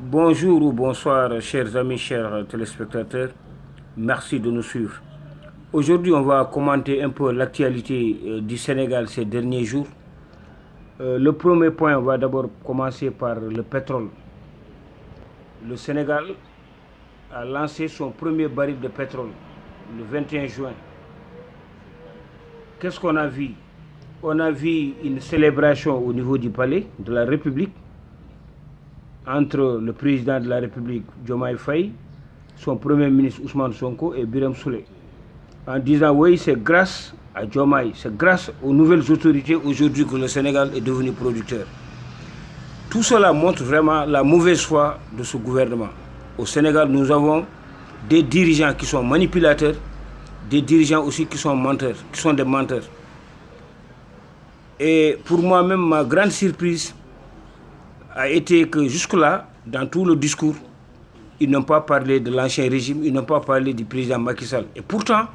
Bonjour ou bonsoir, chers amis, chers téléspectateurs. Merci de nous suivre. Aujourd'hui, on va commenter un peu l'actualité du Sénégal ces derniers jours. Le premier point, on va d'abord commencer par le pétrole. Le Sénégal a lancé son premier baril de pétrole le 21 juin. Qu'est-ce qu'on a vu? On a vu une célébration au niveau du palais de la République entre le président de la République, Diomaye Faye, son premier ministre Ousmane Sonko et Birame Souleye, en disant oui, c'est grâce à Diomaye, c'est grâce aux nouvelles autorités aujourd'hui que le Sénégal est devenu producteur. Tout cela montre vraiment la mauvaise foi de ce gouvernement. Au Sénégal, nous avons des dirigeants qui sont manipulateurs, des dirigeants aussi qui sont menteurs, qui sont des menteurs. Et pour moi-même, ma grande surprise a été que jusque-là, dans tout le discours, ils n'ont pas parlé de l'ancien régime, ils n'ont pas parlé du président Macky Sall. Et pourtant,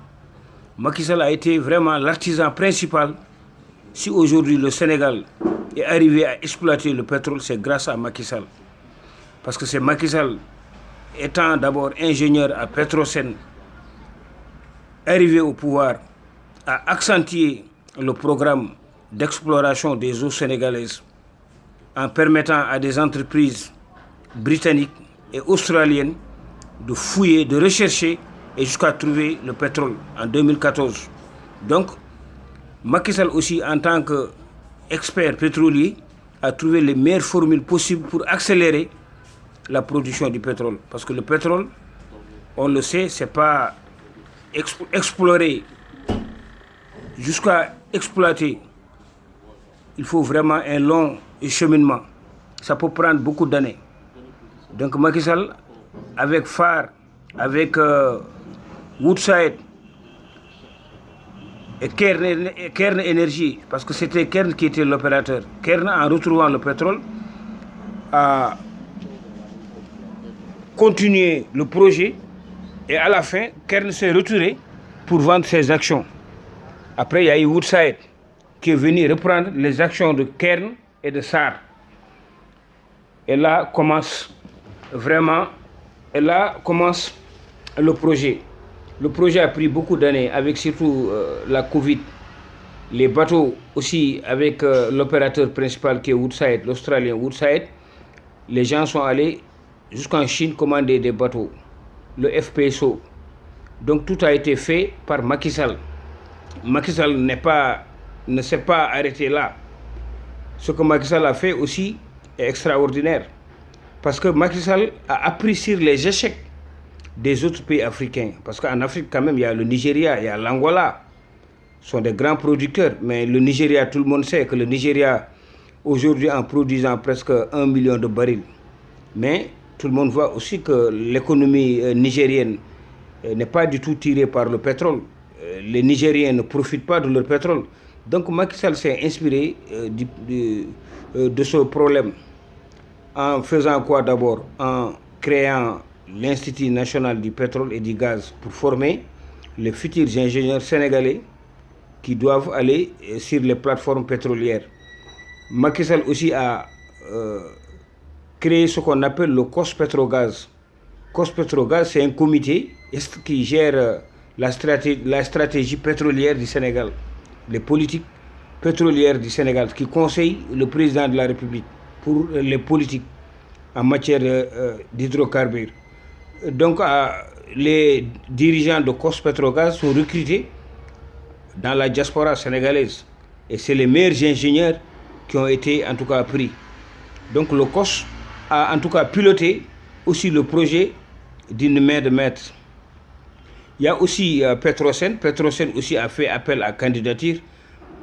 Macky Sall a été vraiment l'artisan principal. Si aujourd'hui le Sénégal est arrivé à exploiter le pétrole, c'est grâce à Macky Sall. Parce que c'est Macky Sall, étant d'abord ingénieur à Petrosen, arrivé au pouvoir, a accentué le programme d'exploration des eaux sénégalaises en permettant à des entreprises britanniques et australiennes de fouiller, de rechercher et jusqu'à trouver le pétrole en 2014. Donc, Macky Sall aussi, en tant qu'expert pétrolier, a trouvé les meilleures formules possibles pour accélérer la production du pétrole. Parce que le pétrole, on le sait, c'est pas explorer jusqu'à exploiter. Il faut vraiment un long cheminement. Ça peut prendre beaucoup d'années. Donc Macky Sall, avec Phare, avec Woodside et Kern Energy, parce que c'était Kern qui était l'opérateur. Kern, en retrouvant le pétrole, a continué le projet et à la fin, Kern s'est retiré pour vendre ses actions. Après, il y a eu Woodside qui est venu reprendre les actions de Kern et de SAR. Et là commence vraiment, le projet. Le projet a pris beaucoup d'années avec surtout la Covid. Les bateaux aussi avec l'opérateur principal qui est Woodside, l'Australien Woodside. Les gens sont allés jusqu'en Chine commander des bateaux, le FPSO. Donc tout a été fait par Macky Sall. Macky Sall ne s'est pas arrêté là. Ce que Macky Sall a fait aussi est extraordinaire. Parce que Macky Sall a appris sur les échecs des autres pays africains. Parce qu'en Afrique, quand même, il y a le Nigeria, il y a l'Angola. Ce sont des grands producteurs. Mais le Nigeria, tout le monde sait que le Nigeria, aujourd'hui, en produisant presque 1 million de barils. Mais tout le monde voit aussi que l'économie nigérienne n'est pas du tout tirée par le pétrole. Les Nigériens ne profitent pas de leur pétrole. Donc Macky Sall s'est inspiré de ce problème en faisant quoi d'abord? En créant l'Institut national du pétrole et du gaz pour former les futurs ingénieurs sénégalais qui doivent aller sur les plateformes pétrolières. Macky Sall aussi a créé ce qu'on appelle le COS Petrogaz. COS Petrogaz, c'est un comité qui gère la stratégie pétrolière du Sénégal, les politiques pétrolières du Sénégal, qui conseille le président de la République pour les politiques en matière d'hydrocarbures. Donc, les dirigeants de COS Petrogaz sont recrutés dans la diaspora sénégalaise. Et c'est les meilleurs ingénieurs qui ont été en tout cas pris. Donc, le COS a en tout cas piloté aussi le projet d'une main de maître. Il y a aussi Petrosen. Petrosen aussi a fait appel à candidature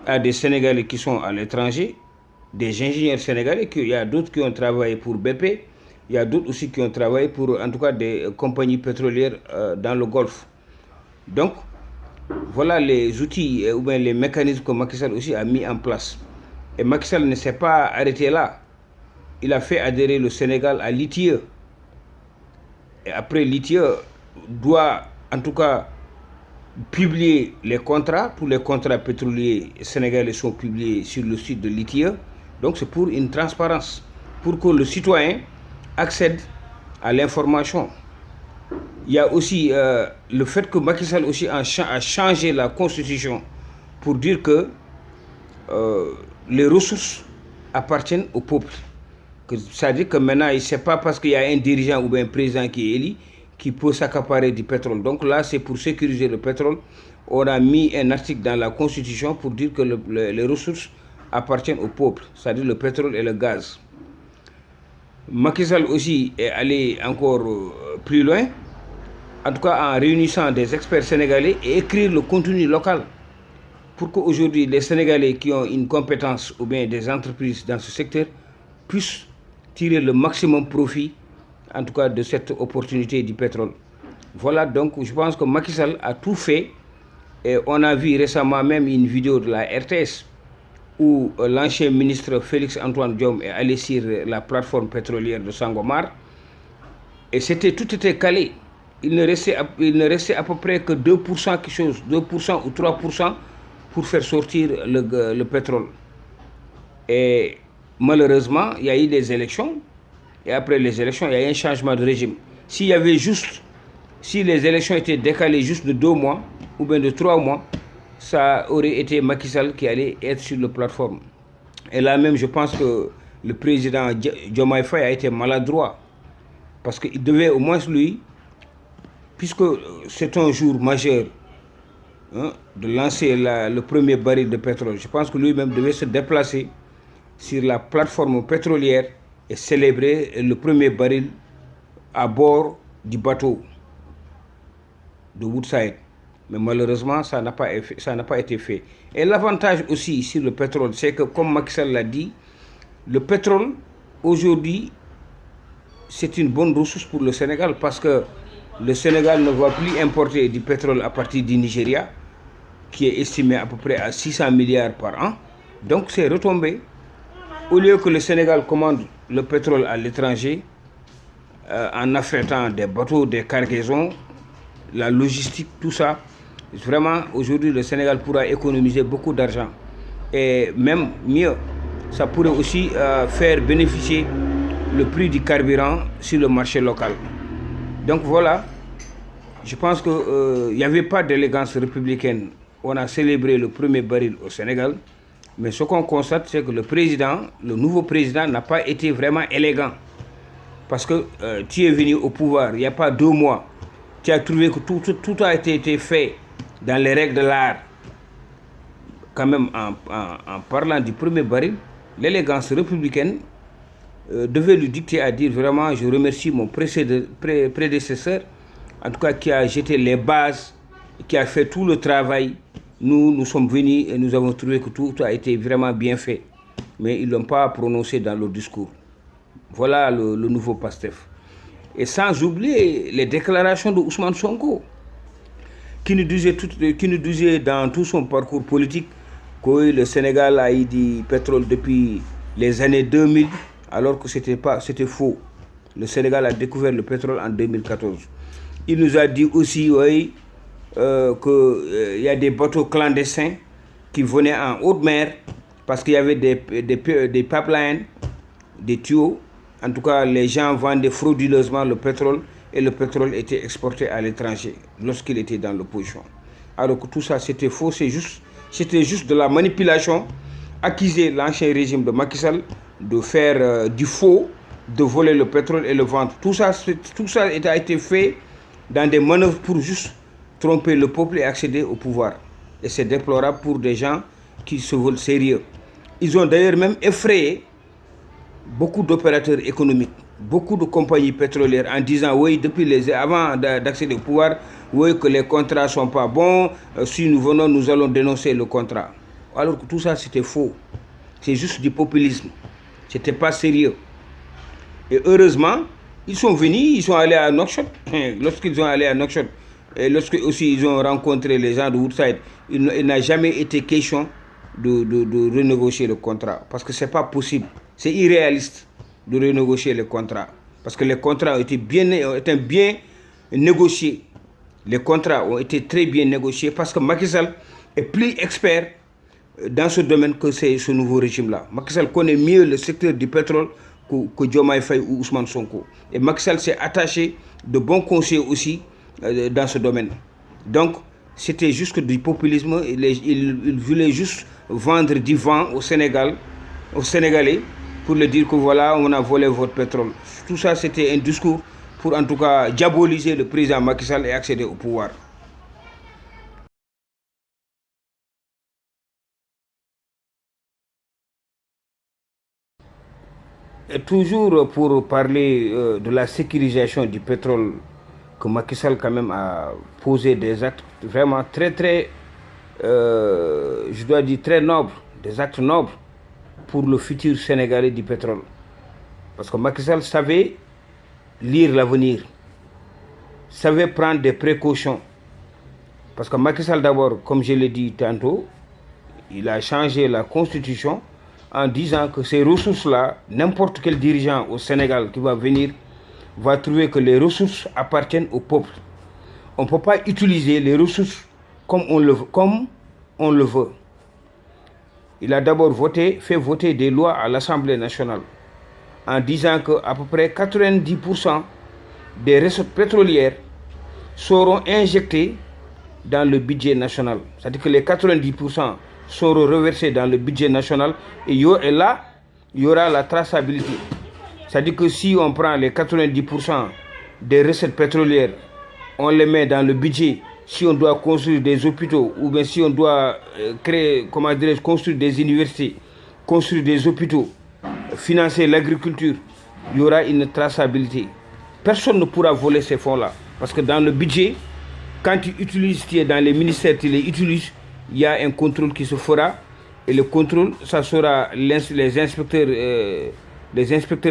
à des Sénégalais qui sont à l'étranger, des ingénieurs sénégalais. Il y a d'autres qui ont travaillé pour BP. Il y a d'autres aussi qui ont travaillé pour, en tout cas, des compagnies pétrolières dans le Golfe. Donc, voilà les outils ou bien les mécanismes que Macky Sall aussi a mis en place. Et Macky Sall ne s'est pas arrêté là. Il a fait adhérer le Sénégal à l'ITIE. Et après, l'ITIE doit, en tout cas, publier les contrats. Tous les contrats pétroliers sénégalais sont publiés sur le site de l'ITIE. Donc, c'est pour une transparence, pour que le citoyen accède à l'information. Il y a aussi le fait que Macky Sall aussi a changé la constitution pour dire que les ressources appartiennent au peuple. C'est-à-dire que maintenant, ce n'est pas parce qu'il y a un dirigeant ou bien un président qui est élu qui peut s'accaparer du pétrole. Donc là, c'est pour sécuriser le pétrole. On a mis un article dans la constitution pour dire que les ressources appartiennent au peuple, c'est-à-dire le pétrole et le gaz. Macky Sall aussi est allé encore plus loin, en tout cas en réunissant des experts sénégalais et écrire le contenu local pour qu'aujourd'hui les Sénégalais qui ont une compétence ou bien des entreprises dans ce secteur puissent tirer le maximum profit, en tout cas de cette opportunité du pétrole. Voilà, donc je pense que Macky Sall a tout fait. Et on a vu récemment même une vidéo de la RTS où l'ancien ministre Félix Antoine Diome est allé sur la plateforme pétrolière de Sangomar. Et tout était calé. Il ne restait à peu près que 2% quelque chose, 2% ou 3% pour faire sortir le pétrole. Et malheureusement, il y a eu des élections. Et après les élections, il y a eu un changement de régime. Si les élections étaient décalées juste de 2 mois ou bien de 3 mois, ça aurait été Macky Sall qui allait être sur la plateforme. Et là même, je pense que le président Diomaye Faye a été maladroit. Parce qu'il devait au moins lui, puisque c'est un jour majeur, de lancer le premier baril de pétrole, je pense que lui-même devait se déplacer sur la plateforme pétrolière et célébrer le premier baril à bord du bateau de Woodside. Mais malheureusement, ça n'a pas été fait. Et l'avantage aussi sur le pétrole, c'est que, comme Macky Sall l'a dit, le pétrole, aujourd'hui, c'est une bonne ressource pour le Sénégal parce que le Sénégal ne va plus importer du pétrole à partir du Nigeria, qui est estimé à peu près à 600 milliards par an. Donc, c'est retombé. Au lieu que le Sénégal commande le pétrole à l'étranger, en affrétant des bateaux, des cargaisons, la logistique, tout ça, vraiment, aujourd'hui, le Sénégal pourra économiser beaucoup d'argent. Et même mieux, ça pourrait aussi faire bénéficier le prix du carburant sur le marché local. Donc voilà, je pense qu'il n'y avait pas d'élégance républicaine. On a célébré le premier baril au Sénégal. Mais ce qu'on constate, c'est que le nouveau président n'a pas été vraiment élégant. Parce que tu es venu au pouvoir il n'y a pas 2 mois. Tu as trouvé que tout a été fait dans les règles de l'art. Quand même, en parlant du premier baril, l'élégance républicaine devait lui dicter à dire vraiment, je remercie mon prédécesseur, en tout cas qui a jeté les bases, qui a fait tout le travail. Nous sommes venus et nous avons trouvé que tout a été vraiment bien fait. Mais ils ne l'ont pas prononcé dans le discours. Voilà le nouveau PASTEF. Et sans oublier les déclarations de Ousmane Sonko, qui nous disait dans tout son parcours politique que le Sénégal a eu du pétrole depuis les années 2000, alors que c'était faux. Le Sénégal a découvert le pétrole en 2014. Il nous a dit aussi, oui, qu'il y a des bateaux clandestins qui venaient en haute mer parce qu'il y avait des pipelines, des tuyaux. En tout cas, les gens vendaient frauduleusement le pétrole et le pétrole était exporté à l'étranger lorsqu'il était dans l'opposition. Alors que tout ça, c'était faux, c'était juste de la manipulation, accuser l'ancien régime de Macky Sall de faire du faux, de voler le pétrole et le vendre. Tout ça a été fait dans des manœuvres pour juste tromper le peuple et accéder au pouvoir. Et c'est déplorable pour des gens qui se veulent sérieux. Ils ont d'ailleurs même effrayé beaucoup d'opérateurs économiques, beaucoup de compagnies pétrolières en disant oui, avant d'accéder au pouvoir, oui, que les contrats ne sont pas bons, si nous venons, nous allons dénoncer le contrat. Alors que tout ça, c'était faux. C'est juste du populisme. C'était pas sérieux. Et heureusement, ils sont venus, ils sont allés à Nouakchott. Lorsqu'ils sont allés à Nouakchott, et lorsque aussi ils ont rencontré les gens de Woodside, il n'a jamais été question de renégocier le contrat. Parce que ce n'est pas possible. C'est irréaliste de renégocier les contrats. Parce que les contrats ont été bien négociés. Les contrats ont été très bien négociés parce que Macky Sall est plus expert dans ce domaine que ce nouveau régime-là. Macky Sall connaît mieux le secteur du pétrole que Diomaye Faye ou Ousmane Sonko. Et Macky Sall s'est attaché de bons conseils aussi dans ce domaine. Donc, c'était juste du populisme. Il voulait juste vendre du vent au Sénégal, aux Sénégalais, pour leur dire que voilà, on a volé votre pétrole. Tout ça, c'était un discours pour en tout cas diaboliser le président Macky Sall et accéder au pouvoir. Et toujours pour parler de la sécurisation du pétrole, que Macky Sall quand même a posé des actes vraiment je dois dire très nobles, des actes nobles pour le futur sénégalais du pétrole. Parce que Macky Sall savait lire l'avenir, savait prendre des précautions. Parce que Macky Sall d'abord, comme je l'ai dit tantôt, il a changé la constitution en disant que ces ressources-là, n'importe quel dirigeant au Sénégal qui va venir va trouver que les ressources appartiennent au peuple. On ne peut pas utiliser les ressources comme on le veut. Il a d'abord fait voter des lois à l'Assemblée nationale en disant qu'à peu près 90% des recettes pétrolières seront injectées dans le budget national. C'est-à-dire que les 90% seront reversés dans le budget national et là, il y aura la traçabilité. C'est-à-dire que si on prend les 90% des recettes pétrolières, on les met dans le budget, si on doit construire des hôpitaux ou bien si on doit construire des universités, construire des hôpitaux, financer l'agriculture, il y aura une traçabilité. Personne ne pourra voler ces fonds-là. Parce que dans le budget, quand tu es dans les ministères, tu les utilises, il y a un contrôle qui se fera. Et le contrôle, ça sera les inspecteurs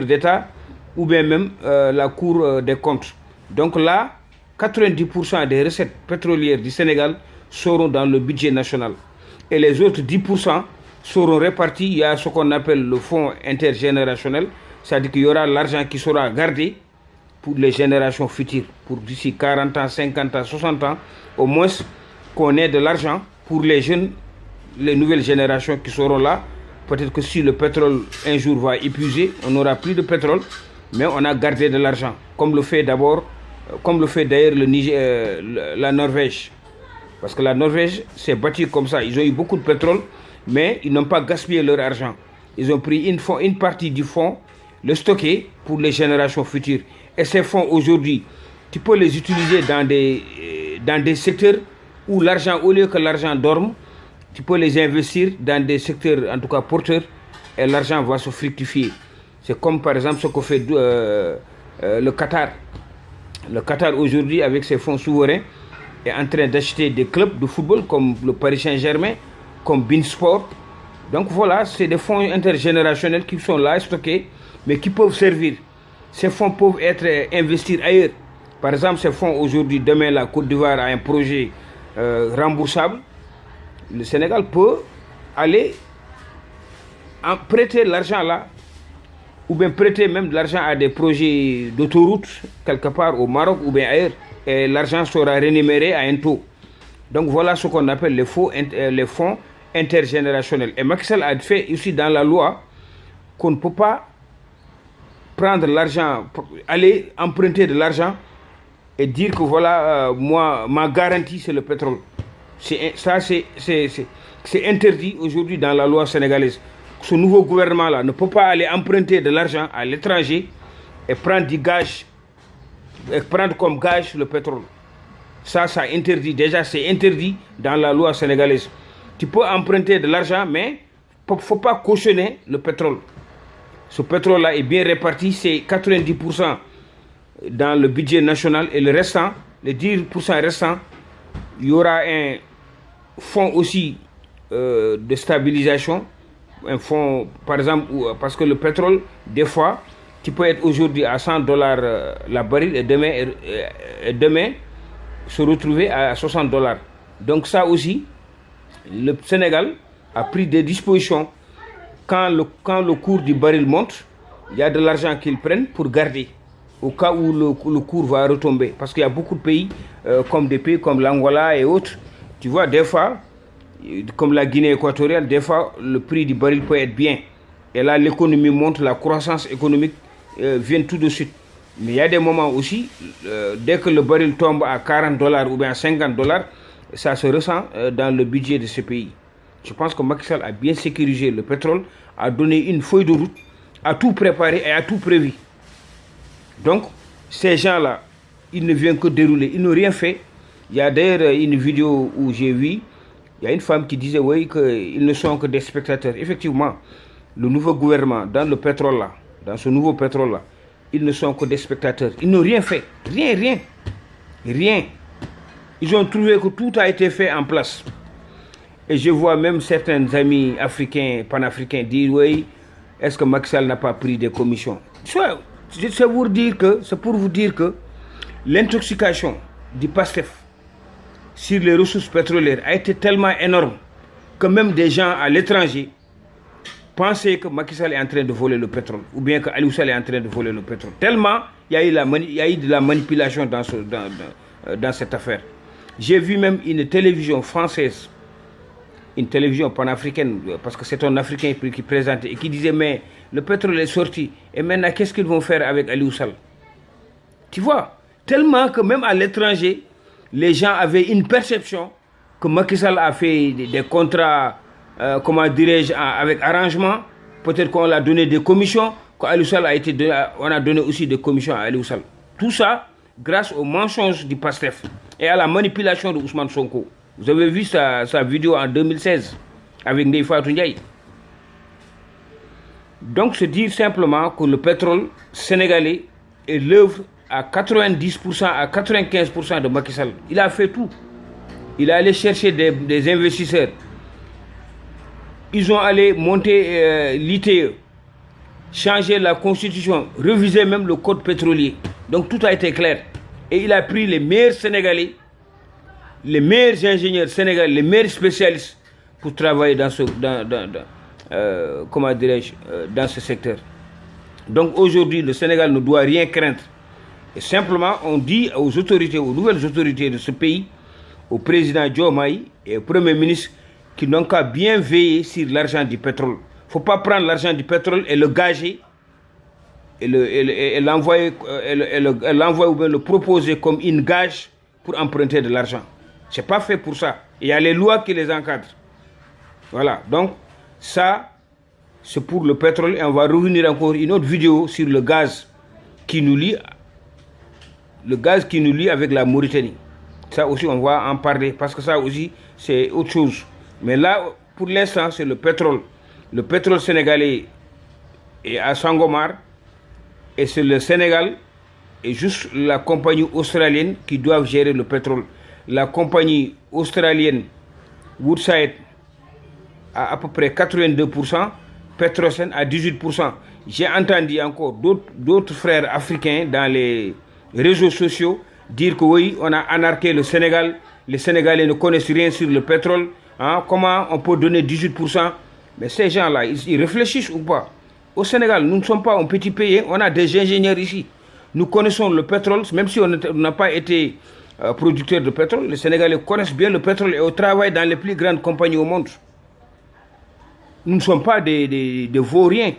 d'État ou bien même la Cour des comptes. Donc là, 90% des recettes pétrolières du Sénégal seront dans le budget national. Et les autres 10% seront répartis. Il y a ce qu'on appelle le fonds intergénérationnel. C'est-à-dire qu'il y aura l'argent qui sera gardé pour les générations futures. Pour d'ici 40 ans, 50 ans, 60 ans, au moins qu'on ait de l'argent pour les jeunes, les nouvelles générations qui seront là. Peut-être que si le pétrole un jour va épuiser, on n'aura plus de pétrole, mais on a gardé de l'argent. Comme le fait d'ailleurs la Norvège. Parce que la Norvège s'est bâtie comme ça. Ils ont eu beaucoup de pétrole, mais ils n'ont pas gaspillé leur argent. Ils ont pris une partie du fonds, le stocker pour les générations futures. Et ces fonds aujourd'hui, tu peux les utiliser dans des secteurs où l'argent, au lieu que l'argent dorme, tu peux les investir dans des secteurs, en tout cas porteurs, et l'argent va se fructifier. C'est comme par exemple ce que fait le Qatar. Le Qatar aujourd'hui, avec ses fonds souverains, est en train d'acheter des clubs de football comme le Paris Saint-Germain, comme Beansport. Donc voilà, c'est des fonds intergénérationnels qui sont là stockés, mais qui peuvent servir. Ces fonds peuvent être investis ailleurs. Par exemple, ces fonds aujourd'hui, demain, la Côte d'Ivoire a un projet remboursable. Le Sénégal peut aller prêter l'argent là, ou bien prêter même de l'argent à des projets d'autoroute, quelque part au Maroc ou bien ailleurs. Et l'argent sera rémunéré à un taux. Donc voilà ce qu'on appelle les fonds intergénérationnels. Et Macky Sall a fait ici dans la loi qu'on ne peut pas prendre l'argent, aller emprunter de l'argent et dire que voilà, moi, ma garantie c'est le pétrole. C'est interdit aujourd'hui dans la loi sénégalaise. Ce nouveau gouvernement-là ne peut pas aller emprunter de l'argent à l'étranger et prendre du gage, et prendre comme gage le pétrole. Ça interdit. Déjà, c'est interdit dans la loi sénégalaise. Tu peux emprunter de l'argent, mais il ne faut pas cautionner le pétrole. Ce pétrole-là est bien réparti, c'est 90% dans le budget national et le restant, les 10% restants, il y aura un fonds aussi de stabilisation, un fonds, par exemple, parce que le pétrole, des fois, tu peux être aujourd'hui à $100 la baril et demain se retrouver à $60. Donc ça aussi, le Sénégal a pris des dispositions. Quand le cours du baril monte, il y a de l'argent qu'ils prennent pour garder, au cas où le cours va retomber. Parce qu'il y a beaucoup de pays, comme des pays comme l'Angola et autres, tu vois, des fois, comme la Guinée équatoriale, des fois, le prix du baril peut être bien. Et là, l'économie monte, la croissance économique vient tout de suite. Mais il y a des moments aussi, dès que le baril tombe à 40 $ ou bien à 50 $, ça se ressent dans le budget de ce pays. Je pense que Macky Sall a bien sécurisé le pétrole, a donné une feuille de route, a tout préparé et a tout prévu. Donc, ces gens-là, ils ne viennent que dérouler, ils n'ont rien fait. Il y a d'ailleurs une vidéo où j'ai vu, il y a une femme qui disait oui, qu'ils ne sont que des spectateurs. Effectivement, le nouveau gouvernement, dans le pétrole là, dans ce nouveau pétrole là, ils ne sont que des spectateurs. Ils n'ont rien fait. Rien. Ils ont trouvé que tout a été fait en place. Et je vois même certains amis africains, panafricains dire oui, est-ce que Macky Sall n'a pas pris des commissions? C'est pour vous dire que l'intoxication du PASTEF sur les ressources pétrolières a été tellement énorme que même des gens à l'étranger pensaient que Macky Sall est en train de voler le pétrole ou bien que Aliou Sall est en train de voler le pétrole. Tellement il y a eu de la manipulation dans cette affaire. J'ai vu même une télévision française, une télévision panafricaine, parce que c'est un Africain qui présentait et qui disait mais le pétrole est sorti et maintenant qu'est-ce qu'ils vont faire avec Aliou Sall? Tu vois, tellement que même à l'étranger, les gens avaient une perception que Macky Sall a fait des contrats, comment dirais-je, avec arrangement. Peut-être qu'on l'a donné des commissions, on a donné aussi des commissions à Aliou Sall. Tout ça grâce aux mensonges du PASTEF et à la manipulation de Ousmane Sonko. Vous avez vu sa vidéo en 2016 avec Ndeye Fatou Ndiaye. Donc, c'est dire simplement que le pétrole sénégalais est l'œuvre à 90% à 95% de Macky Sall. Il a fait tout. Il est allé chercher des investisseurs. Ils ont allé monter l'ITE, changer la constitution, réviser même le code pétrolier. Donc tout a été clair. Et il a pris les meilleurs Sénégalais, les meilleurs ingénieurs sénégalais, les meilleurs spécialistes pour travailler dans ce secteur. Donc aujourd'hui, le Sénégal ne doit rien craindre. Et simplement, on dit aux autorités, aux nouvelles autorités de ce pays, au président Diomaye et au Premier ministre, qu'ils n'ont qu'à bien veiller sur l'argent du pétrole. Il ne faut pas prendre l'argent du pétrole et le gager, et l'envoyer ou bien le proposer comme une gage pour emprunter de l'argent. Ce n'est pas fait pour ça. Il y a les lois qui les encadrent. Voilà, donc ça, c'est pour le pétrole. Et on va revenir encore une autre vidéo sur le gaz qui nous lie. Le gaz qui nous lie avec la Mauritanie. Ça aussi, on va en parler parce que ça aussi, c'est autre chose. Mais là, pour l'instant, c'est le pétrole. Le pétrole sénégalais est à Sangomar et c'est le Sénégal et juste la compagnie australienne qui doivent gérer le pétrole. La compagnie australienne Woodside a à peu près 82%, Petrosen à 18%. J'ai entendu encore d'autres frères africains dans les réseaux sociaux dire que oui, on a anarqué le Sénégal, les Sénégalais ne connaissent rien sur le pétrole, hein, comment on peut donner 18%? Mais ces gens-là, ils réfléchissent ou pas? Au Sénégal, nous ne sommes pas un petit pays, on a des ingénieurs ici. Nous connaissons le pétrole, même si on n'a pas été producteur de pétrole, les Sénégalais connaissent bien le pétrole et on travaille dans les plus grandes compagnies au monde. Nous ne sommes pas des vauriens.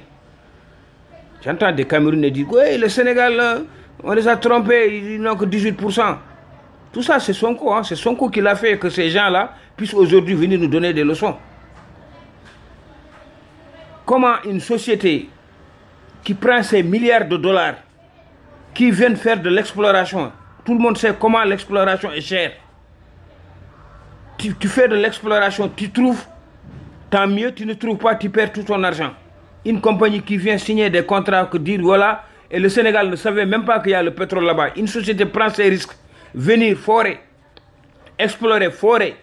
J'entends des Camerounais dire, oui, le Sénégal, on les a trompés, ils n'ont que 18%. Tout ça, c'est Sonko. Hein. C'est Sonko qui l'a fait que ces gens-là puissent aujourd'hui venir nous donner des leçons. Comment une société qui prend ces milliards de dollars, qui vient faire de l'exploration, tout le monde sait comment l'exploration est chère. Tu fais de l'exploration, tu trouves, tant mieux, tu ne trouves pas, tu perds tout ton argent. Une compagnie qui vient signer des contrats, que dire voilà, et le Sénégal ne savait même pas qu'il y a le pétrole là-bas. Une société prend ses risques, venir forer, explorer, forer,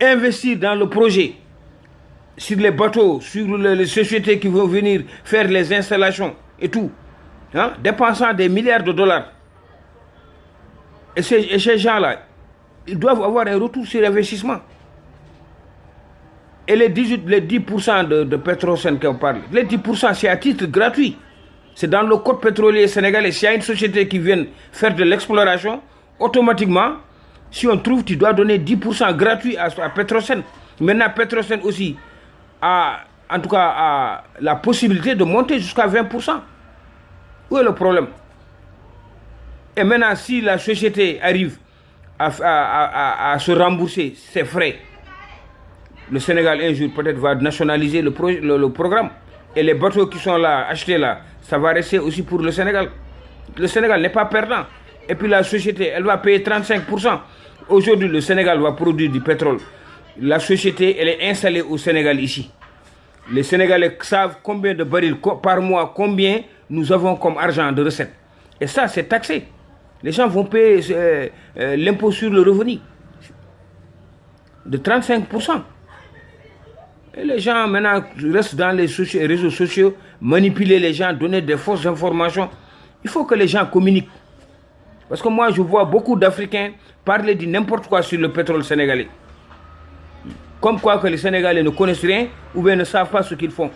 investir dans le projet, sur les bateaux, sur les sociétés qui vont venir faire les installations et tout, hein, dépensant des milliards de dollars. Et ces gens-là, ils doivent avoir un retour sur investissement. Et les 10% de Petrosen qu'on parle, les 10% c'est à titre gratuit. C'est dans le code pétrolier sénégalais. S'il y a une société qui vient faire de l'exploration, automatiquement, si on trouve, tu dois donner 10% gratuit à Petrosen. Maintenant, Petrosen aussi a en tout cas, a la possibilité de monter jusqu'à 20%. Où est le problème? Et maintenant, si la société arrive à se rembourser ses frais, le Sénégal un jour peut-être va nationaliser le programme. Et les bateaux qui sont là, achetés là, ça va rester aussi pour le Sénégal. Le Sénégal n'est pas perdant. Et puis la société, elle va payer 35%. Aujourd'hui, le Sénégal va produire du pétrole. La société, elle est installée au Sénégal ici. Les Sénégalais savent combien de barils par mois, combien nous avons comme argent de recettes. Et ça, c'est taxé. Les gens vont payer l'impôt sur le revenu de 35%. Et les gens maintenant restent dans les réseaux sociaux, manipuler les gens, donner des fausses informations. Il faut que les gens communiquent. Parce que moi, je vois beaucoup d'Africains parler de n'importe quoi sur le pétrole sénégalais. Comme quoi que les Sénégalais ne connaissent rien ou bien ne savent pas ce qu'ils font.